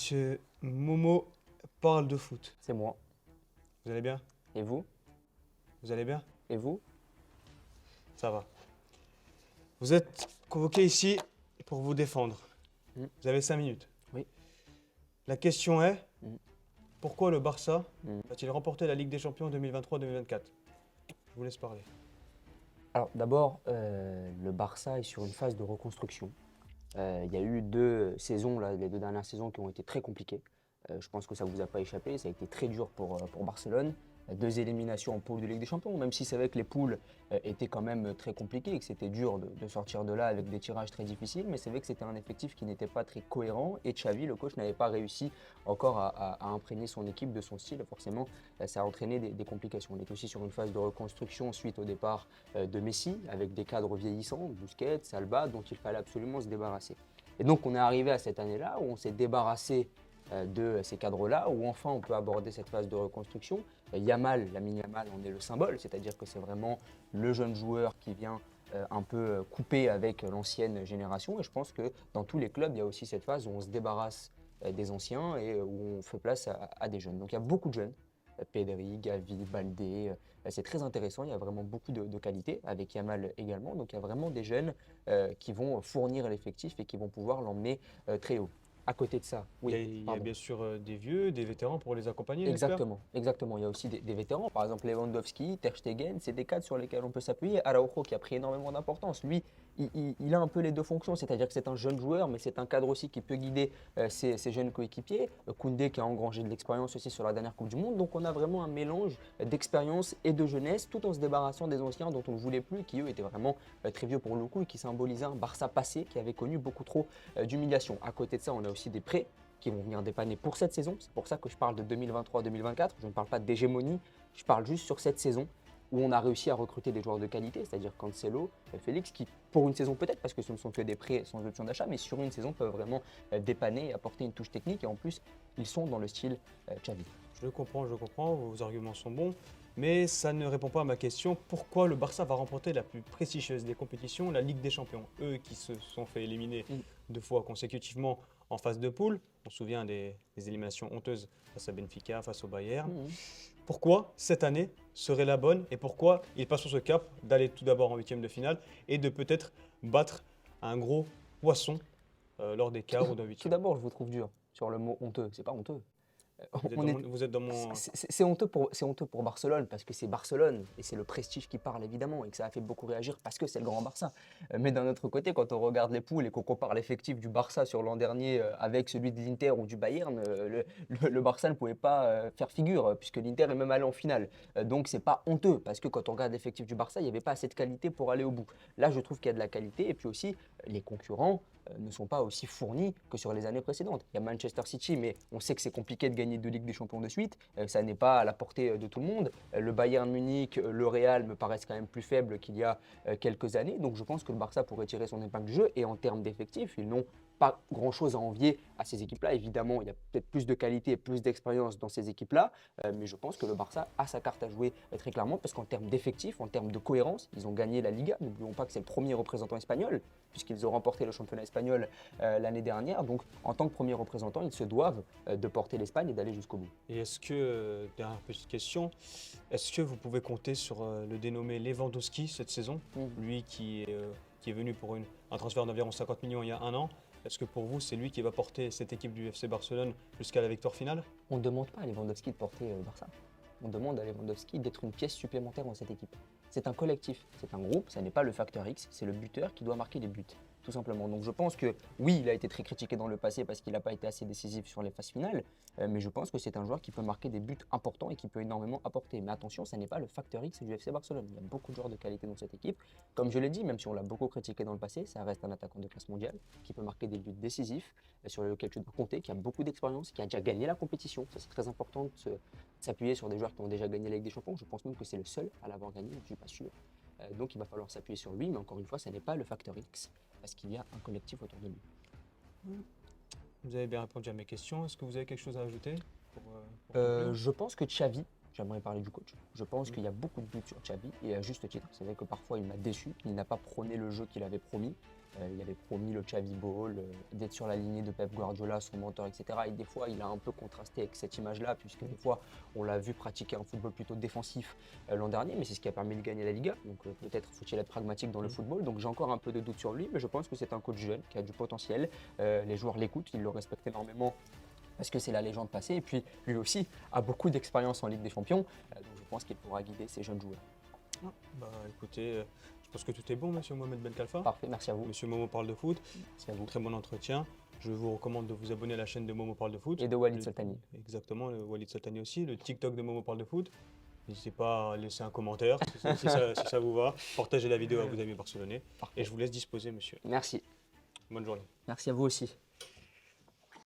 Monsieur Momo parle de foot. C'est moi. Vous allez bien? Et vous? Vous allez bien? Et vous? Ça va. Vous êtes convoqué ici pour vous défendre. Mm. Vous avez 5 minutes. Oui. La question est, Mm. pourquoi le Barça Mm. va-t-il remporter la Ligue des Champions 2023-2024? Je vous laisse parler. Alors d'abord, le Barça est sur une phase de reconstruction. Il y a eu 2 saisons, là, les 2 dernières saisons qui ont été très compliquées. Je pense que ça ne vous a pas échappé, ça a été très dur pour Barcelone. 2 éliminations en poule de Ligue des Champions, même si c'est vrai que les poules étaient quand même très compliquées et que c'était dur de sortir de là avec des tirages très difficiles, mais c'est vrai que c'était un effectif qui n'était pas très cohérent et Xavi, le coach, n'avait pas réussi encore à imprégner son équipe de son style. Forcément, ça a entraîné des complications. On est aussi sur une phase de reconstruction suite au départ de Messi, avec des cadres vieillissants, Busquets, Alba, dont il fallait absolument se débarrasser. Et donc on est arrivé à cette année-là où on s'est débarrassé de ces cadres-là, où enfin on peut aborder cette phase de reconstruction. Yamal, Lamine Yamal, en est le symbole, c'est-à-dire que c'est vraiment le jeune joueur qui vient un peu couper avec l'ancienne génération. Et je pense que dans tous les clubs, il y a aussi cette phase où on se débarrasse des anciens et où on fait place à des jeunes. Donc il y a beaucoup de jeunes, Pedri, Gavi, Baldé. C'est très intéressant, il y a vraiment beaucoup de qualité, avec Yamal également. Donc il y a vraiment des jeunes qui vont fournir l'effectif et qui vont pouvoir l'emmener très haut. À côté de ça, oui, Il y a pardon. bien sûr des vieux, des vétérans pour les accompagner, j'espère. Exactement, exactement. Il y a aussi des vétérans, par exemple Lewandowski, Ter Stegen, c'est des cadres sur lesquels on peut s'appuyer. Araujo qui a pris énormément d'importance. Lui, il a un peu les deux fonctions, c'est-à-dire que c'est un jeune joueur, mais c'est un cadre aussi qui peut guider ses jeunes coéquipiers. Koundé qui a engrangé de l'expérience aussi sur la dernière Coupe du Monde. Donc on a vraiment un mélange d'expérience et de jeunesse, tout en se débarrassant des anciens dont on ne voulait plus, qui eux étaient vraiment très vieux pour le coup et qui symbolisaient un Barça passé qui avait connu beaucoup trop d'humiliation. À côté de ça, on a aussi des prêts qui vont venir dépanner pour cette saison. C'est pour ça que je parle de 2023-2024. Je ne parle pas d'hégémonie, je parle juste sur cette saison où on a réussi à recruter des joueurs de qualité, c'est-à-dire Cancelo, Félix, qui pour une saison peut-être, parce que ce ne sont que des prêts sans option d'achat, mais sur une saison peuvent vraiment dépanner et apporter une touche technique. Et en plus, ils sont dans le style Xavi. Je comprends, vos arguments sont bons, mais ça ne répond pas à ma question. Pourquoi le Barça va remporter la plus prestigieuse des compétitions, la Ligue des Champions? Eux qui se sont fait éliminer Mm. 2 fois consécutivement en phase de poule. On se souvient des éliminations honteuses face à Benfica, face au Bayern. Mhm. Pourquoi cette année serait la bonne et pourquoi ils passent sur ce cap d'aller tout d'abord en huitième de finale et de peut-être battre un gros poisson lors des quarts ou d'un Tout huitième? d'abord, je vous trouve dur sur le mot honteux. C'est pas honteux. On est, Vous êtes dans mon... c'est honteux pour Barcelone parce que c'est Barcelone et c'est le prestige qui parle évidemment et que ça a fait beaucoup réagir parce que c'est le grand Barça. Mais d'un autre côté, quand on regarde les poules et qu'on compare l'effectif du Barça sur l'an dernier avec celui de l'Inter ou du Bayern, le Barça ne pouvait pas faire figure puisque l'Inter est même allé en finale. Donc c'est pas honteux parce que quand on regarde l'effectif du Barça, il n'y avait pas assez de qualité pour aller au bout. Là, je trouve qu'il y a de la qualité et puis aussi les concurrents ne sont pas aussi fournis que sur les années précédentes. Il y a Manchester City, mais on sait que c'est compliqué de gagner 2 Ligues des Champions de suite. Ça n'est pas à la portée de tout le monde. Le Bayern Munich, le Real me paraissent quand même plus faibles qu'il y a quelques années. Donc je pense que le Barça pourrait tirer son épingle du jeu. Et en termes d'effectifs, ils n'ont pas grand-chose à envier à ces équipes-là. Évidemment, il y a peut-être plus de qualité et plus d'expérience dans ces équipes-là. Mais je pense que le Barça a sa carte à jouer très clairement parce qu'en termes d'effectifs, en termes de cohérence, ils ont gagné la Liga. N'oublions pas que c'est le premier représentant espagnol puisqu'ils ont remporté le championnat espagnol l'année dernière. Donc, en tant que premier représentant, ils se doivent de porter l'Espagne et d'aller jusqu'au bout. Et est-ce que, dernière petite question, est-ce que vous pouvez compter sur le dénommé Lewandowski cette saison? Lui qui est venu pour un transfert d'environ 50 millions il y a un an. Est-ce que pour vous, c'est lui qui va porter cette équipe du FC Barcelone jusqu'à la victoire finale? On ne demande pas à Lewandowski de porter le Barça. On demande à Lewandowski d'être une pièce supplémentaire dans cette équipe. C'est un collectif, c'est un groupe, ça n'est pas le facteur X, c'est le buteur qui doit marquer les buts, tout simplement. Donc je pense que oui, il a été très critiqué dans le passé parce qu'il n'a pas été assez décisif sur les phases finales, mais je pense que c'est un joueur qui peut marquer des buts importants et qui peut énormément apporter. Mais attention, ça n'est pas le facteur X du FC Barcelone. Il y a beaucoup de joueurs de qualité dans cette équipe. Comme je l'ai dit, même si on l'a beaucoup critiqué dans le passé, ça reste un attaquant de classe mondiale qui peut marquer des buts décisifs, sur lequel tu dois compter, qui a beaucoup d'expérience, qui a déjà gagné la compétition. Ça, c'est très important de s'appuyer sur des joueurs qui ont déjà gagné la Ligue des Champions. Je pense même que c'est le seul à l'avoir gagné, je ne suis pas sûr. Donc il va falloir s'appuyer sur lui, mais encore une fois, ça n'est pas le facteur X, parce qu'il y a un collectif autour de lui. Vous avez bien répondu à mes questions. Est-ce que vous avez quelque chose à ajouter pour conclure? Je pense que Xavi, j'aimerais parler du coach, je pense Mm. qu'il y a beaucoup de doutes sur Xavi, et à juste titre. C'est vrai que parfois il m'a déçu, il n'a pas prôné le jeu qu'il avait promis. Il avait promis le Xavi Ball, d'être sur la lignée de Pep Guardiola, son mentor, etc. Et des fois, il a un peu contrasté avec cette image-là, puisque des fois, on l'a vu pratiquer un football plutôt défensif l'an dernier, mais c'est ce qui a permis de gagner la Liga. Donc peut-être faut-il être pragmatique dans le football. Donc j'ai encore un peu de doute sur lui, mais je pense que c'est un coach jeune qui a du potentiel. Les joueurs l'écoutent, ils le respectent énormément parce que c'est la légende passée. Et puis lui aussi a beaucoup d'expérience en Ligue des Champions, donc je pense qu'il pourra guider ces jeunes joueurs. Ah, bah écoutez, je pense que tout est bon, monsieur Mohamed Ben Khalfa. Parfait, merci à vous. Monsieur Momo parle de foot, Merci à vous. très bon entretien. Je vous recommande de vous abonner à la chaîne de Momo parle de foot. Et de Walid Soltani. Exactement, le Walid Soltani aussi, le TikTok de Momo parle de foot. N'hésitez pas à laisser un commentaire si ça vous va. Partagez la vidéo à vos amis barcelonais. Parfait. Et je vous laisse disposer, monsieur. Merci. Bonne journée. Merci à vous aussi.